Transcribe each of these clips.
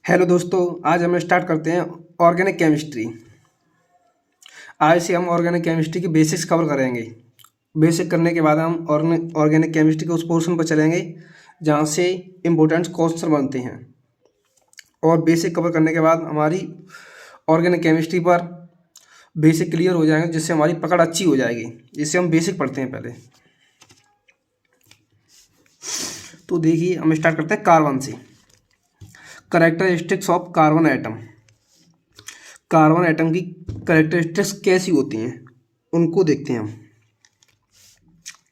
Hello दोस्तों, आज हम स्टार्ट करते हैं ऑर्गेनिक केमिस्ट्री। आज से हम ऑर्गेनिक केमिस्ट्री के बेसिक्स कवर करेंगे। बेसिक करने के बाद हम ऑर्गेनिक केमिस्ट्री के उस पोर्शन पर चलेंगे जहाँ से इम्पोर्टेंट क्वेश्चन बनते हैं। और बेसिक कवर करने के बाद हमारी ऑर्गेनिक केमिस्ट्री पर बेसिक क्लियर हो जाएंगे, जिससे हमारी पकड़ अच्छी हो जाएगी। जिससे हम बेसिक पढ़ते हैं पहले। तो देखिए, हम स्टार्ट करते हैं कार्बन से। Characteristics of carbon atom. Carbon atom की कैरेक्टरिस्टिक्स कैसी होती हैं उनको देखते हैं हम।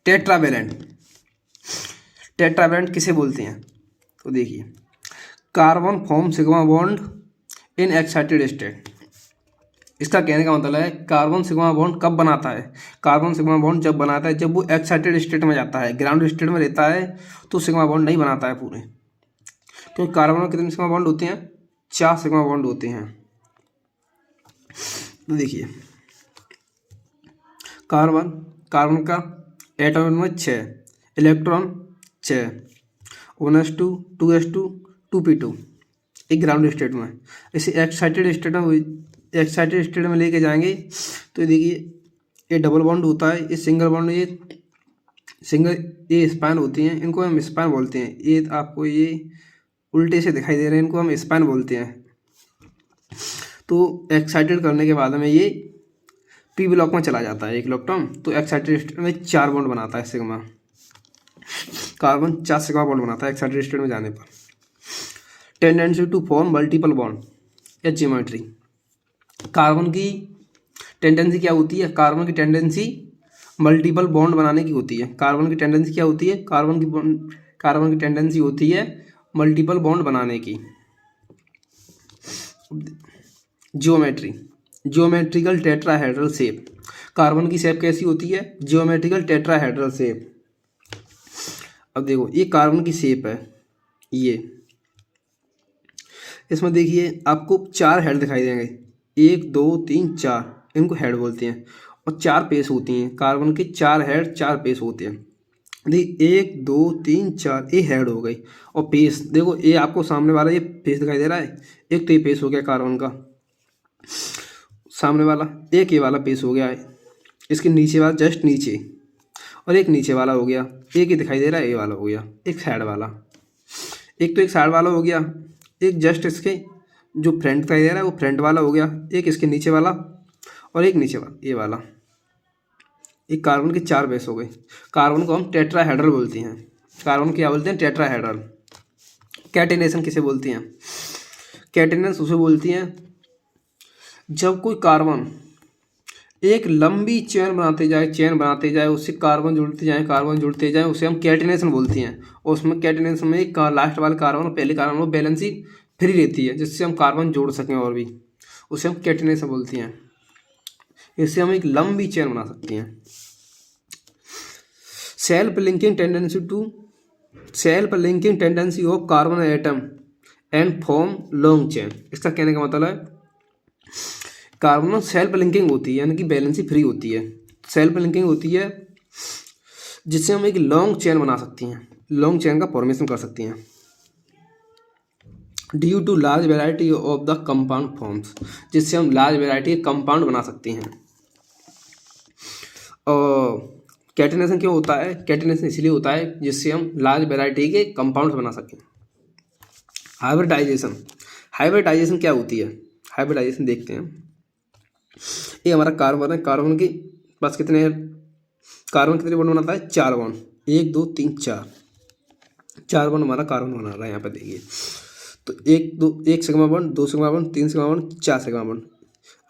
टेट्रावेलेंट। टेट्रावेलेंट किसे बोलते हैं? तो देखिए, carbon form sigma bond in excited state. इसका कहने का मतलब है कार्बन सिग्मा बॉन्ड कब बनाता है? कार्बन सिग्मा बॉन्ड जब बनाता है जब वो एक्साइटेड स्टेट में जाता है। ग्राउंड स्टेट में रहता है तो सिग्मा बॉन्ड नहीं बनाता है पूरे। क्योंकि कार्बन में कितने सिग्मा बॉन्ड होते हैं? 4 सिग्मा बॉन्ड होते हैं। तो देखिए, कार्बन का atom number 6, electron 6, 1s2 2s2 2p2, एक ग्राउंड स्टेट में। इसे एक्साइटेड स्टेट में लेके जाएंगे तो देखिए, ये डबल बॉन्ड होता है, ये सिंगल बॉन्ड, ये स्पैन होती हैं, इनको हम स्पैन बोलते हैं। ये आपको ये उल्टे से दिखाई दे रहे हैं, इनको हम स्पैन बोलते हैं। तो एक्साइटेड करने के बाद में ये पी ब्लॉक में चला जाता है एक इलेक्ट्रॉन। तो एक्साइटेड स्टेट में 4 बॉन्ड बनाता है सिग्मा। कार्बन 4 सिग्मा बॉन्ड बनाता है एक्साइटेड स्टेट में जाने पर। Tendency to form multiple bond या ज्योमेट्री। कार्बन की टेंडेंसी क्या होती है? कार्बन की टेंडेंसी मल्टीपल बॉन्ड बनाने की होती है। कार्बन की टेंडेंसी क्या होती है? कार्बन की टेंडेंसी होती है मल्टीपल बॉन्ड बनाने की। Geometry. Geometrical tetrahedral shape. Carbon की शेप कैसी होती है? Geometrical tetrahedral shape. अब देखो, ये कार्बन की शेप है। ये इसमें देखिए आपको 4 हेड दिखाई देंगे, 1 2 3 4, इनको हेड बोलते हैं। और 4 पेस होती हैं। कार्बन के 4 हेड 4 पेस होते हैं। देखिए 1 2 3 4, ये हेड हो गई। और पेस देखो, ये आपको सामने वाला ये पेस दिखाई दे रहा है। एक तो ये पेस हो गया कार्बन का सामने वाला, एक ये वाला पेस हो गया है इसके नीचे वाला, जस्ट नीचे। और एक नीचे वाला हो गया, एक ही दिखाई दे रहा है, ये वाला हो गया एक साइड वाला। एक तो एक साइड वाला हो गया, एक जस्ट इसके जो फ्रंट दिखाई दे रहा है वो फ्रंट वाला हो गया, एक इसके नीचे वाला, और एक नीचे वाला ये वाला। एक कार्बन के 4 बेस हो गए। कार्बन को हम टेट्राहेड्रल बोलते हैं। कार्बन क्या बोलते हैं? टेट्राहेड्रल। कैटेनेशन किसे बोलती हैं? कैटेनेशन उसे बोलती हैं जब कोई कार्बन एक लंबी चेन बनाते जाए, उससे कार्बन जुड़ते जाए, उसे हम कैटेनेशन बोलते हैं। और उसमें कैटेनेशन में लास्ट वाले कार्बन और पहले कार्बन में बैलेंसी फ्री रहती है, जिससे हम कार्बन जोड़ सकें और भी, उसे हम कैटेनेशन बोलते हैं। इससे हम एक लंबी चेन बना सकते हैं। Self linking tendency of carbon atom and form long chain. इसका कहने का मतलब है कार्बन में सेल्फ लिंकिंग होती है, यानी कि बैलेंसी फ्री होती है। सेल्फ लिंकिंग होती है जिससे हम एक लॉन्ग चेन बना सकती हैं, लॉन्ग चेन का फॉर्मेशन कर सकती हैं। Due to large variety of the compound forms, जिससे हम लार्ज वेराइटी के कंपाउंड बना सकते हैं। और कैटेनेशन क्यों होता है? कैटेनेशन इसलिए होता है जिससे हम लार्ज वेराइटी के कंपाउंड्स बना सकें। हाइब्रिडाइजेशन। हाइब्रिडाइजेशन क्या होती है? हाइब्रिडाइजेशन देखते हैं। ये हमारा कार्बन है, कार्बन के पास कितने बॉन्ड बनाता है? 4 बॉन्ड। 1 2 3 4 बॉन्ड हमारा कार्बन बना रहा है। यहाँ पे देखिए, तो 1 sigma bond, 2 sigma bond, 3 sigma bond, 4 sigma bond.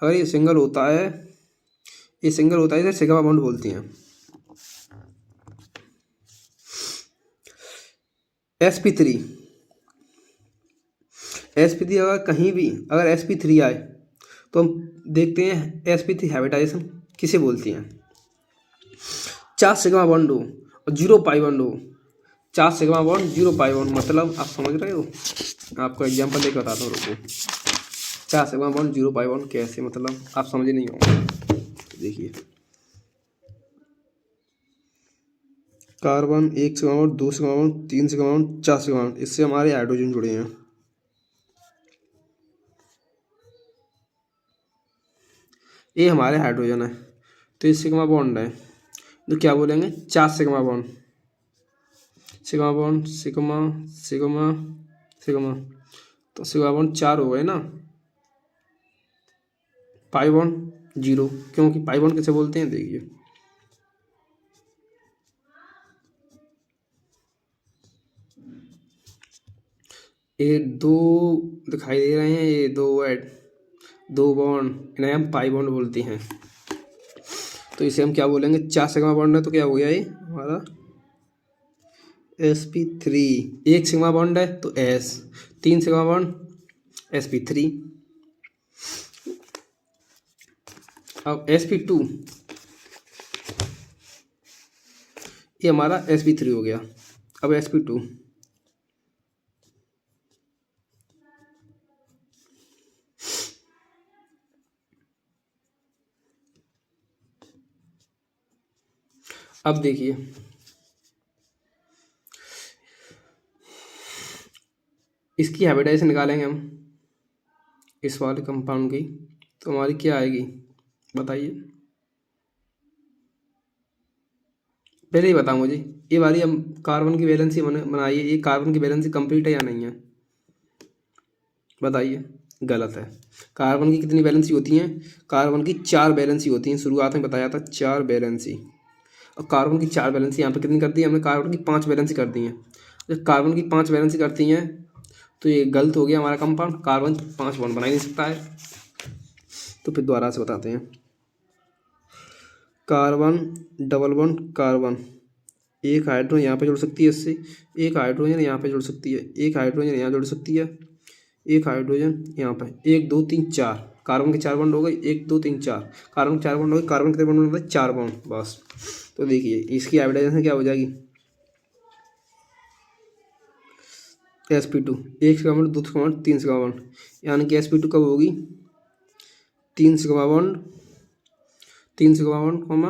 अगर ये सिंगल होता है, इसे सिग्मा बॉन्ड बोलती हैं। sp3 अगर कहीं भी अगर sp3 आए तो हम देखते हैं sp3 हाइब्रिडाइजेशन किसे बोलती हैं। 4 सिग्मा बॉन्ड हो और 0 पाई बॉन्ड हो। 4 सिग्मा बॉन्ड 0 पाई बॉन्ड, मतलब आप समझ रहे हो? आपको एग्जांपल देकर बताता हूँ, रुको। 4 सिग्मा बॉन्ड 0 पाई बॉन्ड कैसे, मतलब आप समझे नहीं होंगे। देखिए, carbon 1 sigma bond, 2 sigma bond, 3 sigma bond, 4 sigma bond, इससे हमारे हाइड्रोजन जुड़े हैं। ए हमारे हाइड्रोजन है, तो ये सिग्मा बॉन्ड है, तो क्या बोलेंगे 4 sigma bond, sigma bond sigma sigma sigma, तो सिग्मा बॉन्ड 4 हो गए ना। पाई बॉन्ड 0, क्योंकि पाई बॉन्ड कैसे बोलते हैं देखिए, ये 2 दिखाई दे रहे हैं, ये 2 बॉन्ड, इन्हें हम पाई बॉन्ड बोलते हैं। तो इसे हम क्या बोलेंगे 4 सिग्मा बॉन्ड है, तो क्या हो गया ये हमारा sp3। एक सिग्मा बॉन्ड है तो s, 3 सिग्मा बॉन्ड sp3। अब sp2 ये हमारा sp3 हो गया। अब sp2 अब देखिए इसकी हाइब्रिडाइजेशन निकालेंगे हम इस वाले कंपाउंड की, तो हमारी क्या आएगी बताइए, पहले ही बताओ मुझे, ये वाली हम कार्बन की वैलेंसी बनाइए, ये कार्बन की वैलेंसी कंप्लीट है या नहीं है बताइए। गलत है। कार्बन की कितनी वैलेंसी होती हैं, कार्बन की 4 वैलेंसी होती हैं, शुरुआत में बताया था 4 वैलेंसी। और कार्बन की 4 वैलेंसी यहाँ पे कितनी कर दी हमने, कार्बन की 5 वैलेंसी कर दी हैं। जब कार्बन की 5 वैलेंसी करती हैं तो ये गलत हो गया हमारा कंपाउंड, कार्बन 5 बॉन्ड बना ही नहीं सकता है। तो फिर दोबारा से बताते हैं, कार्बन डबल बॉन्ड कार्बन, एक हाइड्रोजन यहाँ पे जुड़ सकती है इससे, एक हाइड्रोजन यहाँ पे जुड़ सकती है, एक हाइड्रोजन यहाँ जुड़ सकती है, एक हाइड्रोजन यहाँ पे, 1 2 3 4, कार्बन के 4 बॉन्ड हो गए, 1 2 3 4, कार्बन के 4 बॉन्ड हो गए, कार्बन कितने बॉन्ड होते हैं 4 बॉन्ड बस। तो देखिए इसकी हाइब्रिडाइजेशन क्या हो जाएगी, sp2 एक sigma bond, 2 sigma bond, 3 sigma bond, यानी कि sp2 कब होगी 3 sigma bond, 3 sigma bond comma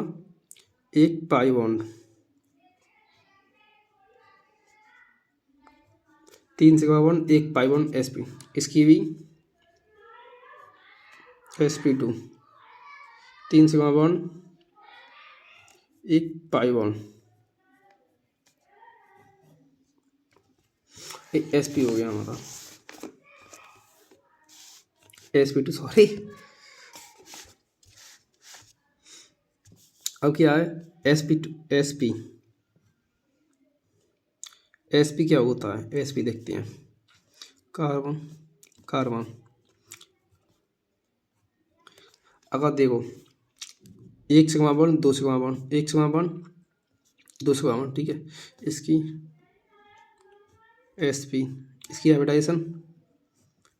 1 pi bond, 3 sigma bond 1 pi bond sp, इसकी भी sp2 3 sigma bond 1 pi bond, sp हो गया हमारा, sp2 सॉरी। अब क्या है sp2 sp क्या होता है, sp देखते हैं, कार्बन कार्बन, अगर देखो 1 sigma bond 2 sigma bond, 1 sigma bond 2 sigma bond, ठीक है, इसकी sp, इसकी हाइब्रिडाइजेशन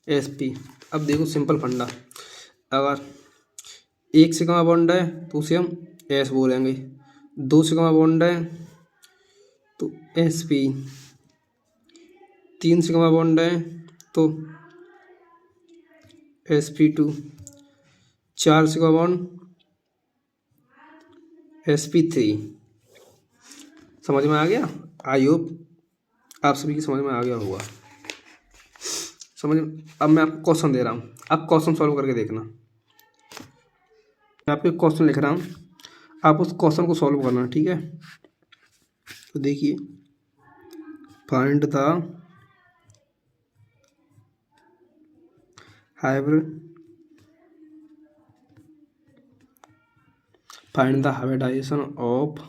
sp। अब देखो सिंपल फंडा, अगर 1 सिग्मा बॉन्ड है तो उसे हम s बोलेंगे, 2 सिग्मा बॉन्ड है तो sp, 3 सिग्मा बॉन्ड है तो sp2, 4 सिग्मा बॉन्ड sp3। समझ में आ गया, आई होप आप सभी की समझ में आ गया होगा। समझ, अब मैं आपको क्वेश्चन दे रहा हूँ, आप क्वेश्चन सॉल्व करके देखना। मैं आपको एक क्वेश्चन लिख रहा हूँ, आप उस क्वेश्चन को सॉल्व करना, ठीक है। तो देखिए, find the hybridisation of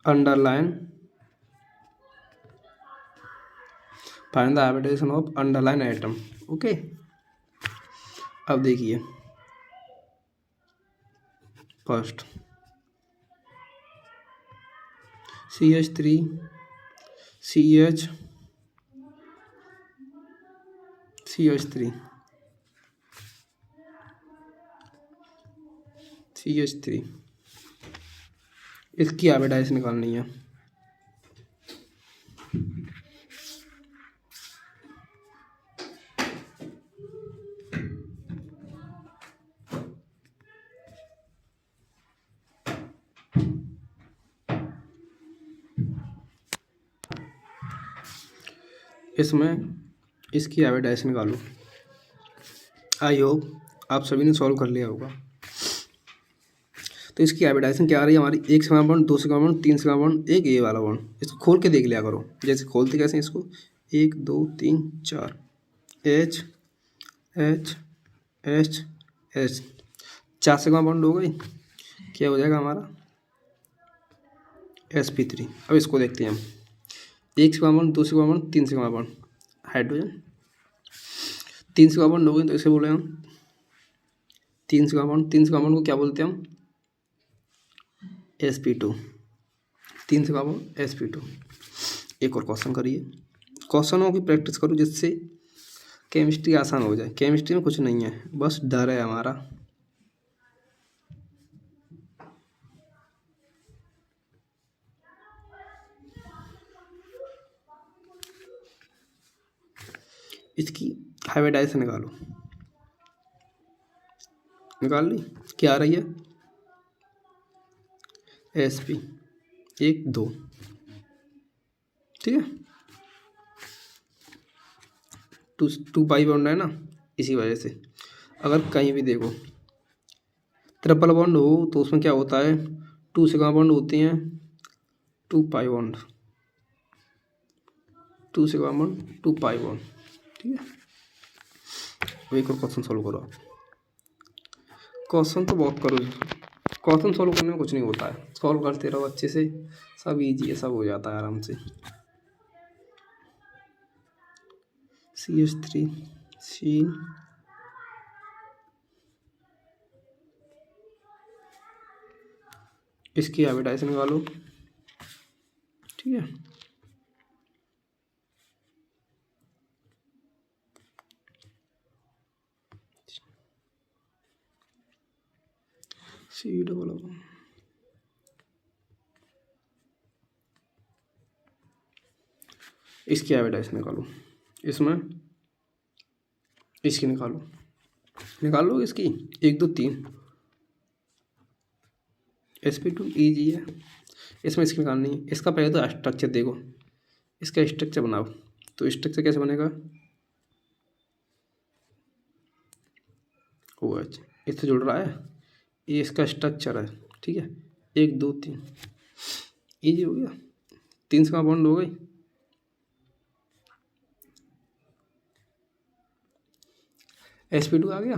underline, find the hybridisation of underline atom. Okay, अब देखिए first CH3 CH CH3 CH3, इसकी हाइब्रिडाइजेशन निकालनी है। इसमें इसकी हाइब्रिडाइजेशन निकालो। आई होप आप सभी ने सॉल्व कर लिया होगा। तो इसकी हाइब्रिडाइजेशन क्या आ रही है हमारी, 1 sigma bond, 2 sigma bond, 3 sigma bond, एक ये वाला बॉन्ड। इसको खोल के देख लिया करो, जैसे खोलते कैसे इसको, 1 2 3 4 H H H H 4 sigma bond हो गई। क्या हो जाएगा हमारा sp3। अब इसको देखते हैं हम, 1 sigma bond, 2 sigma bond, 3 sigma bond, hydrogen 3 sigma bond हो गई। तो इसे बोले हम 3 सिग्मा बॉन्ड। 3 सिग्मा बॉन्ड को क्या बोलते हैं हम, sp2। 3 sigma bond sp2। एक और क्वेश्चन करिए, क्वेश्चनों की प्रैक्टिस करो जिससे केमिस्ट्री आसान हो जाए। केमिस्ट्री में कुछ नहीं है, बस डर है हमारा। इसकी हाइब्रिडाइजेशन निकालो, निकाल ली। क्या आ रही है, sp 1 2, ठीक है। 2 पाई बॉन्ड है ना, इसी वजह से अगर कहीं भी देखो ट्रिपल बॉन्ड हो तो उसमें क्या होता है, 2 सिग्मा बॉन्ड होते हैं, 2 pi bond, 2 sigma bond, 2 pi bond, ठीक है। अब एक और क्वेश्चन सॉल्व करो आप। क्वेश्चन तो बहुत करो, क्वेश्चन सॉल्व करने में कुछ नहीं होता है, सॉल्व करते रहो अच्छे से, सब इजी है, सब हो जाता है आराम से। CH3 C, इसकी हाइब्रिडाइजेशन निकालो, ठीक है। C डबल, इसकी हाइब्रिडाइजेशन निकालो, इसमें इसकी निकालो, निकाल लो इसकी 1 2 3, sp2 ईजी है, इसमें इसकी निकालनी है। इसका पहले तो स्ट्रक्चर देखो, इसका स्ट्रक्चर बनाओ। तो स्ट्रक्चर कैसे बनेगा, OH इससे जुड़ रहा है, ये इसका स्ट्रक्चर है, ठीक है। 1 2 3 ईजी हो गया, 3 सिग्मा बॉन्ड हो गई। sp2 आ गया,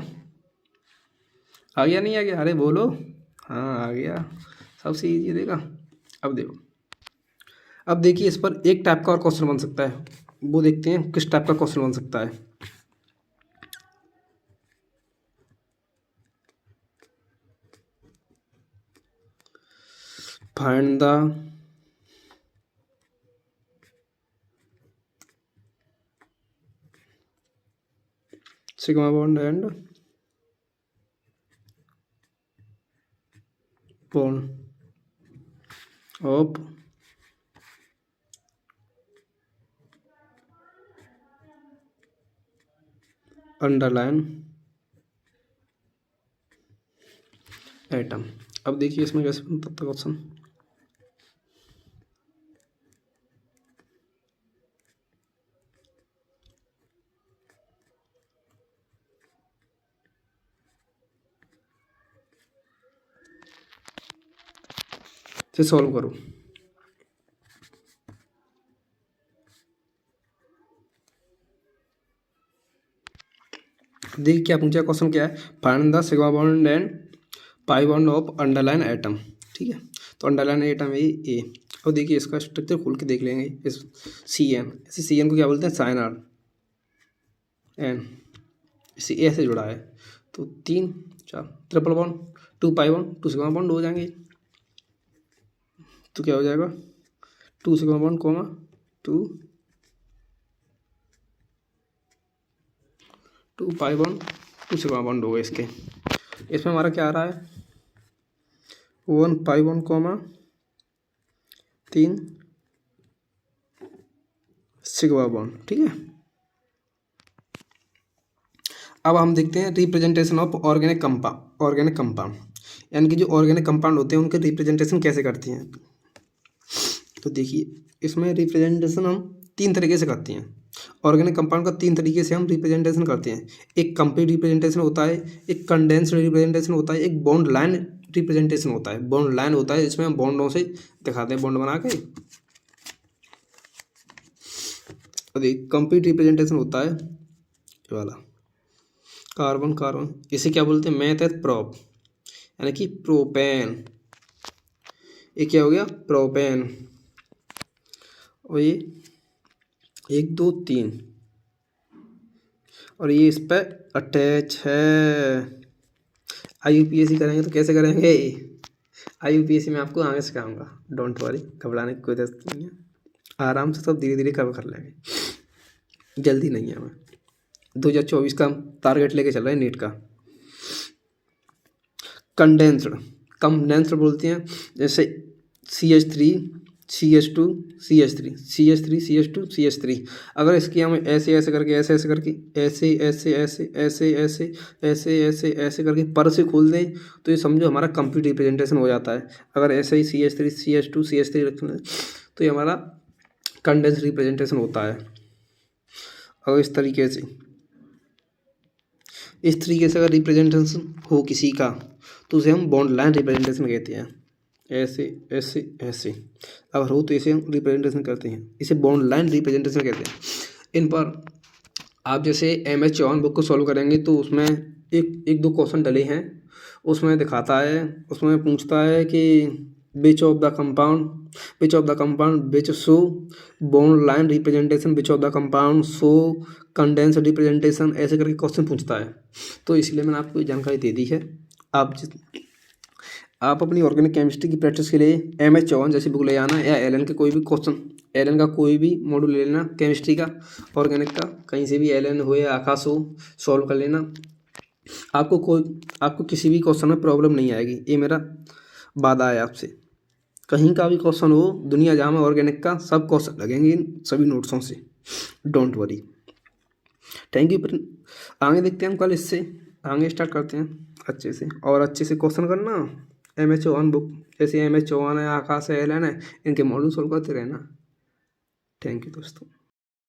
आ गया नहीं आ गया, अरे बोलो, हाँ आ गया, सबसे ईजी देगा। अब देखो, अब देखिए इस पर एक टाइप का और क्वेश्चन बन सकता है, वो देखते हैं किस टाइप का क्वेश्चन बन सकता है। Find the sigma bond and bond of underline atom. अब देखिए इसमें कैसे बनता है क्वेश्चन, से सॉल्व करो। देखिए क्या पूछा, क्वेश्चन क्या है, find the sigma bond and pi bond of underline atom, ठीक है। तो अंडरलाइन एटम है ए। और देखिए इसका स्ट्रक्चर खोल के देख लेंगे, इस CN, इसे CN को क्या बोलते हैं, साइनाइड एन, इसे ए से जुड़ा है। तो 3 4 triple bond, 2 pi bond, 2 sigma bond हो जाएंगे। तो क्या हो जाएगा, 2 sigma bond comma 2 pi bond, 2 sigma bond हो गए इसके। इसमें हमारा क्या आ रहा है, 1 pi bond comma 3 sigma bond, ठीक है। अब हम देखते हैं रिप्रेजेंटेशन ऑफ ऑर्गेनिक कंपाउंड, यानी कि जो ऑर्गेनिक कंपाउंड होते हैं उनके रिप्रेजेंटेशन कैसे करती हैं। तो देखिए इसमें रिप्रेजेंटेशन हम 3 तरीके से करते हैं, ऑर्गेनिक कंपाउंड का 3 तरीके से हम रिप्रेजेंटेशन करते हैं। एक कंप्लीट रिप्रेजेंटेशन होता है, एक कंडेंस्ड रिप्रेजेंटेशन होता है, एक बॉन्ड लाइन रिप्रेजेंटेशन होता है। बॉन्ड लाइन होता है जिसमें हम बॉन्डों से दिखाते हैं, बॉन्ड बना के। और एक कंप्लीट रिप्रेजेंटेशन होता है ये वाला, कार्बन कार्बन, इसे क्या बोलते हैं, मेथ प्रोप, यानी कि प्रोपेन। ये क्या हो गया, प्रोपेन। और ये 1 2 3, और ये इस पर अटैच है। IUPAC करेंगे तो कैसे करेंगे, IUPAC में आपको आगे सिखाऊंगा, डोंट वरी, घबराने की कोई जरूरत नहीं है, आराम से सब धीरे धीरे कवर कर लेंगे, जल्दी नहीं है हमें। 2024 का टारगेट लेके चल रहे हैं नीट का। कंडेंस्ड बोलते हैं, जैसे CH3 CH2 CH3 CH3 CH2 CH3। अगर इसकी हम ऐसे ऐसे करके ऐसे ऐसे करके ऐसे ऐसे ऐसे ऐसे ऐसे ऐसे ऐसे ऐसे करके पर से खोल दें तो ये समझो हमारा कंप्लीट रिप्रेजेंटेशन हो जाता है। अगर ऐसे ही CH3 CH2 CH3 रख लें तो ये हमारा कंडेंस रिप्रेजेंटेशन होता है। और इस तरीके से अगर रिप्रेजेंटेशन हो किसी का तो उसे हम बॉन्ड लाइन रिप्रेजेंटेशन कहते हैं। ऐसे ऐसे ऐसे अगर हो तो इसे हम रिप्रेजेंटेशन करते हैं, इसे बॉन्ड लाइन रिप्रेजेंटेशन कहते हैं। इन पर आप जैसे MS चौहान बुक को सॉल्व करेंगे तो उसमें एक दो क्वेश्चन डले हैं, उसमें दिखाता है, उसमें पूछता है कि which of the compound which show bond line representation, which of the compound show condense representation, ऐसे करके क्वेश्चन पूछता है। तो इसलिए मैंने आपको ये जानकारी दे दी है। आप अपनी ऑर्गेनिक केमिस्ट्री की प्रैक्टिस के लिए MS चौहान जैसी बुक ले आना, या LN के कोई भी क्वेश्चन, LN का कोई भी मॉड्यूल ले लेना केमिस्ट्री का, ऑर्गेनिक का, कहीं से भी LN हो या आकाश हो, सॉल्व कर लेना। आपको किसी भी क्वेश्चन में प्रॉब्लम नहीं आएगी, ये मेरा वादा है आपसे। कहीं का भी क्वेश्चन हो दुनिया जहाँ में ऑर्गेनिक का, सब क्वेश्चन लगेंगे इन सभी नोट्सों से, डोंट वरी। Thank you. आगे देखते हैं हम, कल इससे आगे स्टार्ट करते हैं अच्छे से, और अच्छे से क्वेश्चन करना। MS चौहान बुक, जैसे MS चौहान है, आकाश है, LN है, इनके मॉड्यूल सॉल्व करते रहना। थैंक यू दोस्तों।